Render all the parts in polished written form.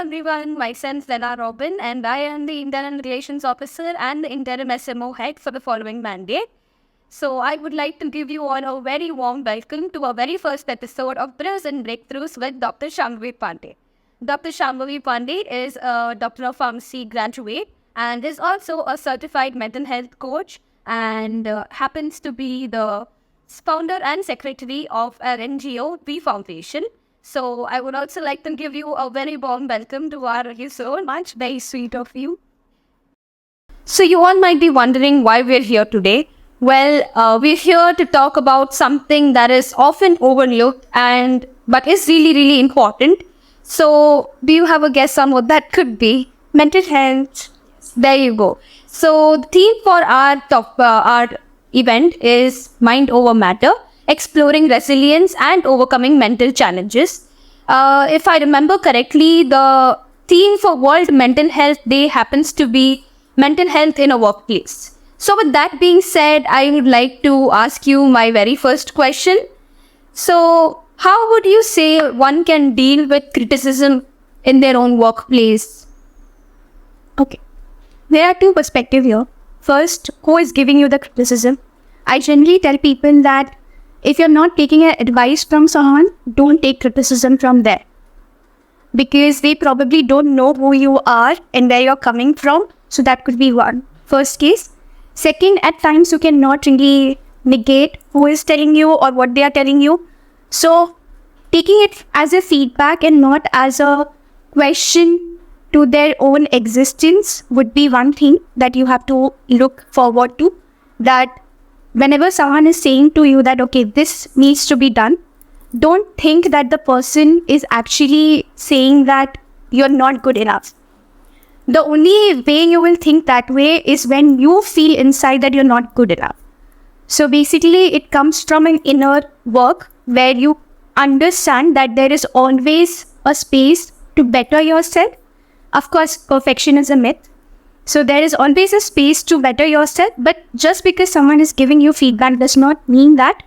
everyone, myself Lena Robin, and I am the Internal Relations Officer and the Interim SMO Head for the following mandate. So I would like to give you all a very warm welcome to our very first episode of Brews and Breakthroughs with Dr. Shambhavi Pandey. Dr. Shambhavi Pandey is a Doctor of Pharmacy graduate and is also a certified mental health coach and happens to be the founder and secretary of our NGO, V Foundation. So I would also like to give you a very warm welcome to our Thank you so much. Very sweet of you. So you all might be wondering why we're here today. Well, we're here to talk about something that is often overlooked but is really important. So do you have a guess on what that could be? Mental health. There you go. So the theme for our event is Mind Over Matter, exploring resilience and overcoming mental challenges. If I remember correctly, the theme for World Mental Health Day happens to be mental health in a workplace. So with that being said, I would like to ask you my very first question. So how would you say one can deal with criticism in their own workplace? Okay. There are two perspectives here. First, who is giving you the criticism? I generally tell people that if you're not taking advice from someone, don't take criticism from there. Because they probably don't know who you are and where you're coming from. So that could be one. First case. Second, at times you cannot really negate who is telling you or what they are telling you. So taking it as a feedback and not as a question to their own existence would be one thing that you have to look forward to. That whenever someone is saying to you that, okay, this needs to be done, don't think that the person is actually saying that you're not good enough. The only way you will think that way is when you feel inside that you're not good enough. So basically, it comes from an inner work where you understand that there is always a space to better yourself. Of course, perfection is a myth. So there is always a space to better yourself, but just because someone is giving you feedback does not mean that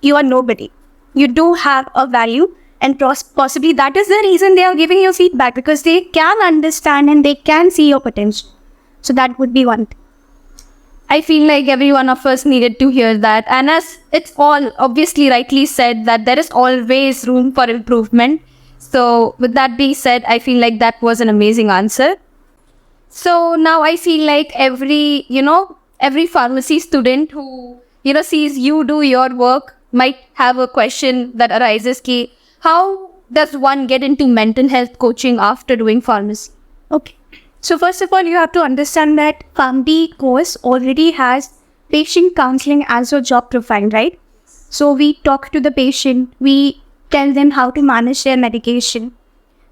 you are nobody. You do have a value, and possibly that is the reason they are giving you feedback, because they can understand and they can see your potential. So that would be one thing. I feel like every one of us needed to hear that. And as it's all obviously rightly said that there is always room for improvement. So with that being said, I feel like that was an amazing answer. So now I feel like every pharmacy student who, sees you do your work might have a question that arises ki, how does one get into mental health coaching after doing pharmacy? Okay. So first of all, you have to understand that PharmD course already has patient counseling as your job profile, right? So we talk to the patient, we tell them how to manage their medication.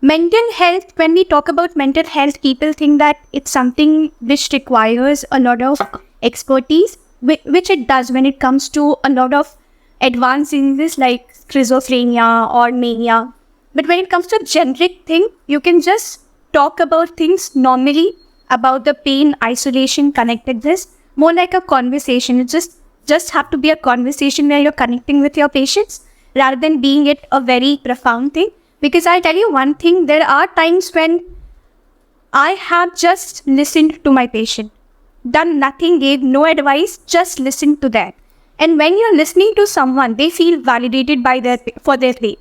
Mental health, when we talk about mental health, people think that it's something which requires a lot of expertise, which it does when it comes to a lot of advanced diseases like schizophrenia or mania. But when it comes to generic thing, you can just talk about things normally, about the pain, isolation, connectedness, more like a conversation. It just have to be a conversation where you're connecting with your patients rather than being it a very profound thing. Because I'll tell you one thing, there are times when I have just listened to my patient, done nothing, gave no advice, just listened to that. And when you're listening to someone, they feel validated for their pain.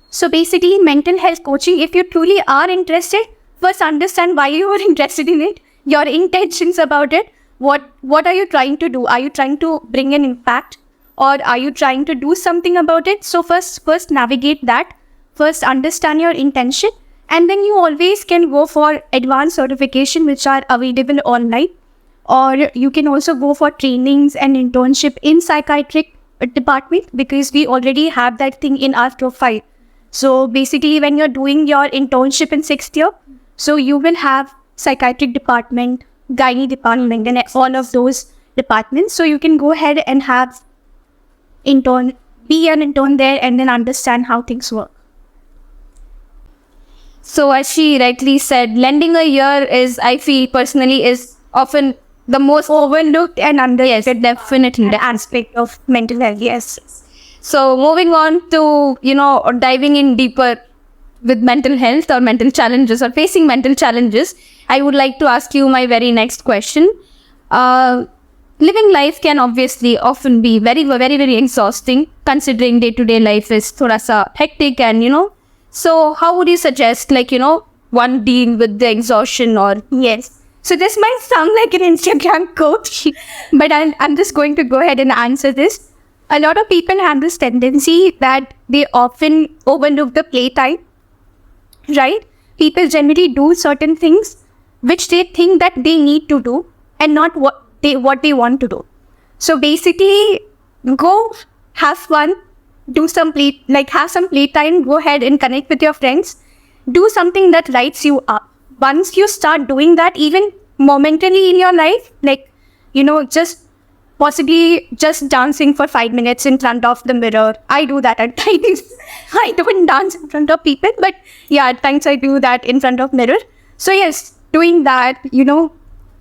So basically, mental health coaching, if you truly are interested, first understand why you are interested in it, your intentions about it. What are you trying to do? Are you trying to bring an impact, or are you trying to do something about it? So first navigate that. First understand your intention, and then you always can go for advanced certification which are available online, or you can also go for trainings and internship in psychiatric department, because we already have that thing in our profile. So basically, when you're doing your internship in 6th year, so you will have psychiatric department, gynae department, and all of those departments. So you can go ahead and have be an intern there, and then understand how things work. So as she rightly said, lending a ear is, I feel personally, is often the most overlooked and underrated, definitely, the aspect of mental health. Yes. So moving on to, diving in deeper with mental health or mental challenges or facing mental challenges, I would like to ask you my very next question. Living life can obviously often be very, very, very exhausting, considering day-to-day life is thoda sa hectic and, so how would you suggest, one deal with the exhaustion or... Yes. So this might sound like an Instagram quote, but I'm just going to go ahead and answer this. A lot of people have this tendency that they often overlook the playtime, right? People generally do certain things which they think that they need to do and not what they want to do. So basically, go have fun, do some have some playtime, go ahead and connect with your friends, do something that lights you up. Once you start doing that, even momentarily in your life, just dancing for 5 minutes in front of the mirror. I do that at times. I don't dance in front of people, but yeah, at times I do that in front of mirror. So yes, doing that,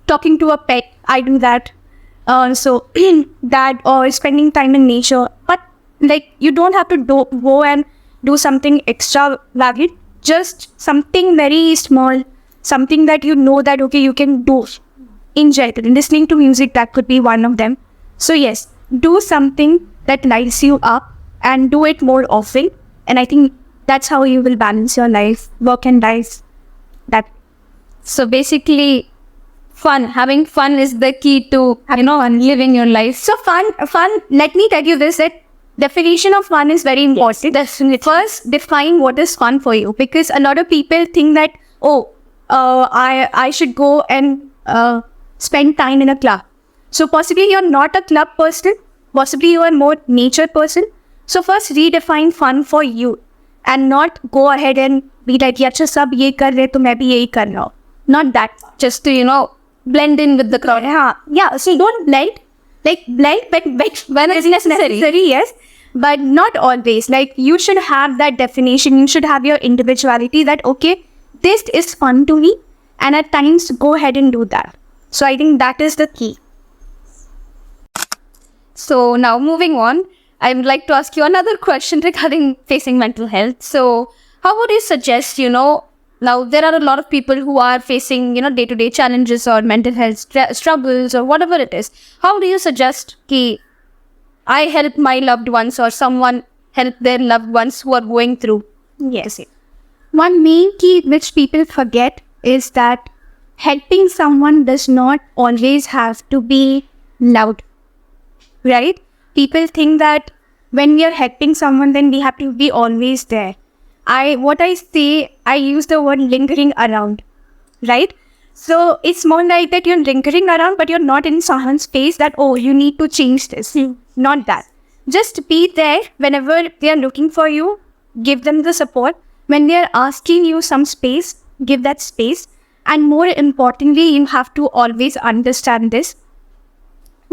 talking to a pet, I do that. So that, or spending time in nature. But you don't have to go and do something extravagant. Just something very small, something that that, okay, you can do. Enjoy it. Listening to music, that could be one of them. So yes, do something that lights you up and do it more often. And I think that's how you will balance your life, work and life. So basically, having fun is the key to, living your life. So fun, let me tell you this, that definition of fun is very important. Yes, definitely. First, define what is fun for you, because a lot of people think that, I should go and spend time in a club. So possibly you're not a club person, possibly you are more nature person. So first redefine fun for you and not go ahead and be like, yeah, sab ye kar rahe, to main bhi yahi kar raha hu. Not that. Just to, blend in with the crowd. Yeah, so don't blend. Blend, but when it's necessary, yes. But not always. You should have that definition. You should have your individuality that, okay, this is fun to me. And at times, go ahead and do that. So I think that is the key. So now moving on, I would like to ask you another question regarding facing mental health. So how would you suggest, now there are a lot of people who are facing, day-to-day challenges or mental health struggles or whatever it is. How do you suggest that I help my loved ones or someone help their loved ones who are going through? Yes. One main key which people forget is that helping someone does not always have to be loud, right? People think that when we are helping someone, then we have to be always there. I use the word lingering around, right? So it's more like that you're lingering around, but you're not in someone's face that, oh, you need to change this. Not that. Just be there whenever they are looking for you. Give them the support. When they are asking you some space, give that space. And more importantly, you have to always understand this.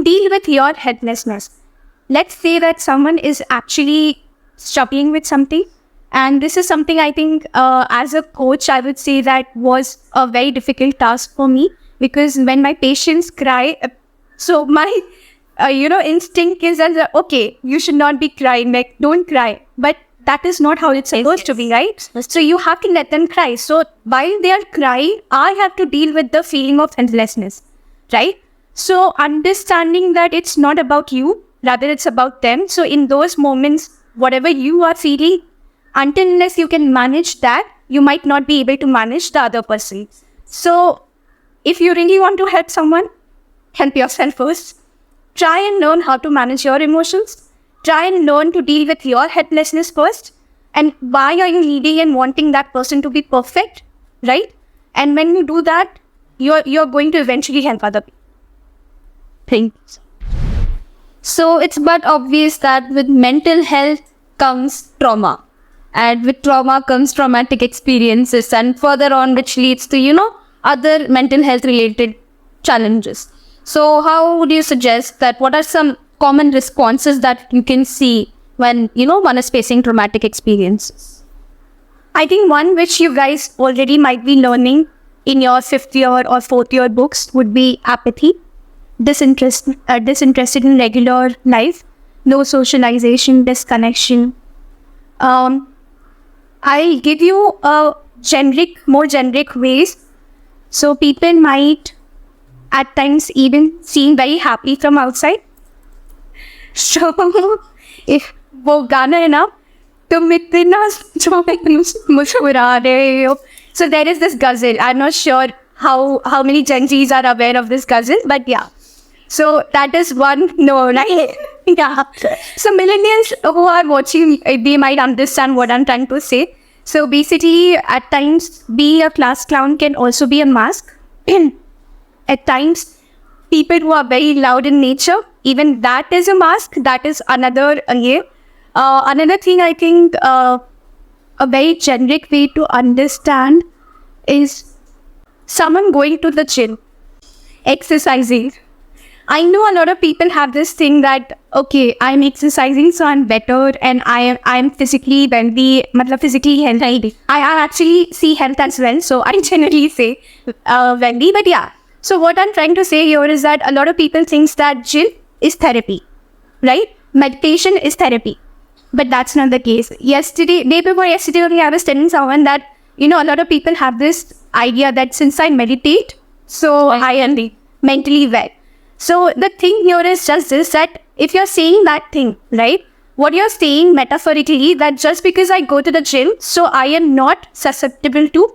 Deal with your helplessness. Let's say that someone is actually struggling with something. And this is something I think as a coach, I would say that was a very difficult task for me, because when my patients cry, so my, instinct is that, okay, you should not be crying, don't cry. But that is not how it's supposed to be, right? So you have to let them cry. So while they are crying, I have to deal with the feeling of helplessness, right? So understanding that it's not about you, rather it's about them. So in those moments, whatever you are feeling, unless you can manage that, you might not be able to manage the other person. So if you really want to help someone, help yourself first. Try and learn how to manage your emotions. Try and learn to deal with your helplessness first. And why are you needing and wanting that person to be perfect, right? And when you do that, you're going to eventually help other people. Thanks. So it's but obvious that with mental health comes trauma. And with trauma comes traumatic experiences, and further on, which leads to, other mental health related challenges. So how would you suggest that, what are some common responses that you can see when, one is facing traumatic experiences? I think one which you guys already might be learning in your 5th year or 4th year books would be apathy, disinterested in regular life, no socialization, disconnection. I'll give you a more generic ways. So people might at times even seem very happy from outside. So if वो गाना है ना, तुम इतना मुस्कुरा रहे हो. So there is this ghazal. I'm not sure how many Gen Zs are aware of this ghazal, but yeah. So that is one. No, right? Yeah. So millennials who are watching, they might understand what I'm trying to say. So basically, at times, being a class clown can also be a mask. At times, people who are very loud in nature, even that is a mask. That is another another thing I think a very generic way to understand is someone going to the gym, exercising. I know a lot of people have this thing that, okay, I'm exercising, so I'm better and I'm physically wealthy, physically healthy. I actually see health as well, so I generally say wealthy, but yeah. So what I'm trying to say here is that a lot of people think that gym is therapy, right? Meditation is therapy, but that's not the case. Day before yesterday, only I was telling someone that, a lot of people have this idea that since I meditate, so I am mentally well. So the thing here is just this, that if you're saying that thing, right, what you're saying metaphorically, that just because I go to the gym, so I am not susceptible to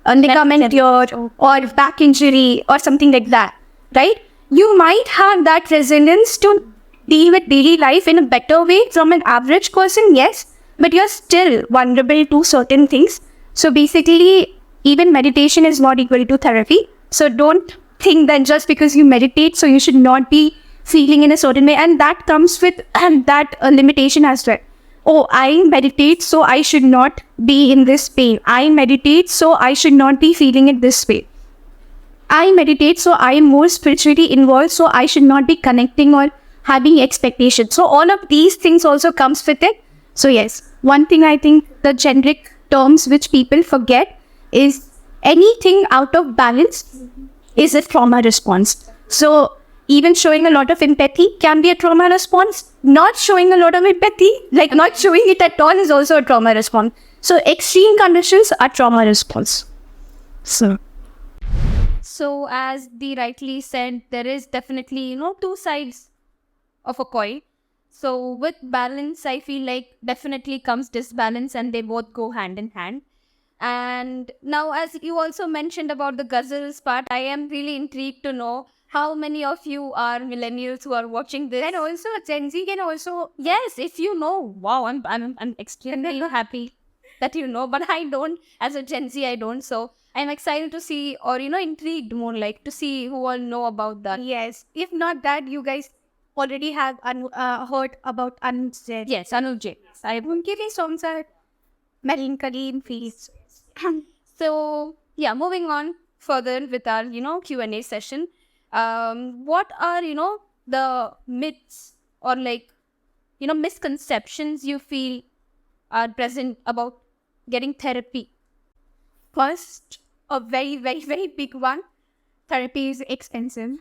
a ligament tear or back injury or something like that, right? You might have that resilience to deal with daily life in a better way from an average person, yes, but you're still vulnerable to certain things. So basically, even meditation is not equal to therapy. So don't think that just because you meditate, so you should not be feeling in a certain way. And that comes with that limitation as well. Oh, I meditate, so I should not be in this pain. I meditate, so I should not be feeling it this way. I meditate, so I am more spiritually involved, so I should not be connecting or having expectations. So all of these things also comes with it. So yes, one thing I think the generic terms which people forget is anything out of balance is a trauma response. So even showing a lot of empathy can be a trauma response. Not showing a lot of empathy, like not showing it at all, is also a trauma response. So extreme conditions are trauma response. So as Dee rightly said, there is definitely, two sides of a coin. So with balance, I feel like definitely comes disbalance, and they both go hand in hand. And now, as you also mentioned about the ghazals part, I am really intrigued to know how many of you are millennials who are watching this. And also Gen Z can also, yes, if you know, wow, I'm extremely happy that you know, but I don't. As a Gen Z, I don't. So I'm excited to see, or intrigued more, like to see who all know about that. yes, if not that, you guys already have heard about Anuj Jain. Yes, Anuj Jain. उनके भी songs are melancholy in feels. So yeah, moving on further with our Q&A session. What are the myths or misconceptions you feel are present about getting therapy? First, a very, very, very big one. Therapy is expensive.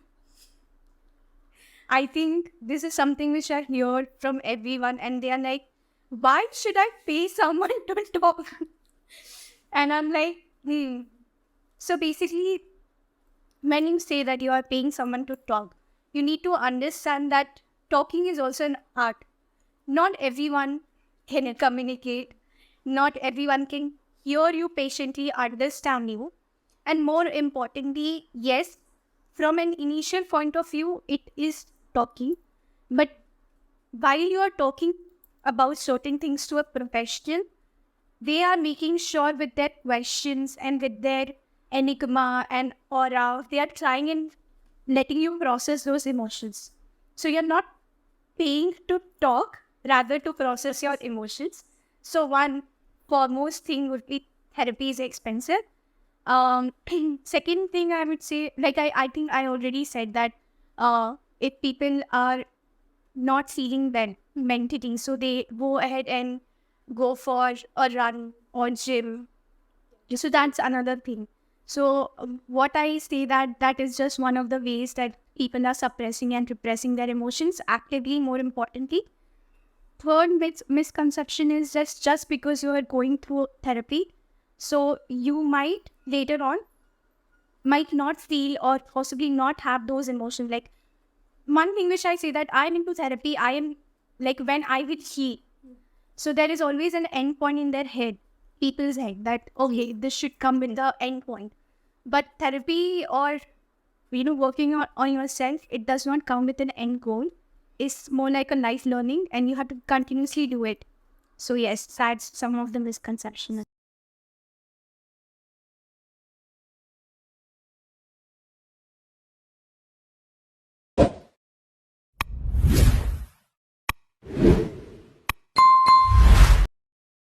I think this is something which I hear from everyone, and they are like, why should I pay someone to talk? And I'm like, So basically, when you say that you are paying someone to talk, you need to understand that talking is also an art. Not everyone can communicate. Not everyone can hear you patiently, understand you. And more importantly, yes, from an initial point of view, it is talking. But while you are talking about certain things to a professional, they are making sure with their questions and with their enigma and aura, they are trying and letting you process those emotions. So you're not paying to talk, rather to process your emotions. So one foremost thing would be therapy is expensive. Second thing I would say, like I think I already said that if people are not feeling well mentally, so they go ahead and go for a run or gym. So that's another thing. So what I say that is just one of the ways that people are suppressing and repressing their emotions actively, more importantly. third misconception is just because you are going through therapy, so you might later on might not feel or possibly not have those emotions. Like, one thing which I say, that I'm into therapy, I am like, when I will heal. So there is always an end point in their head, people's head, that okay, this should come with the end point. But therapy, or working on yourself, it does not come with an end goal. It's more like a life learning, and you have to continuously do it. So yes, that's some of the misconceptions.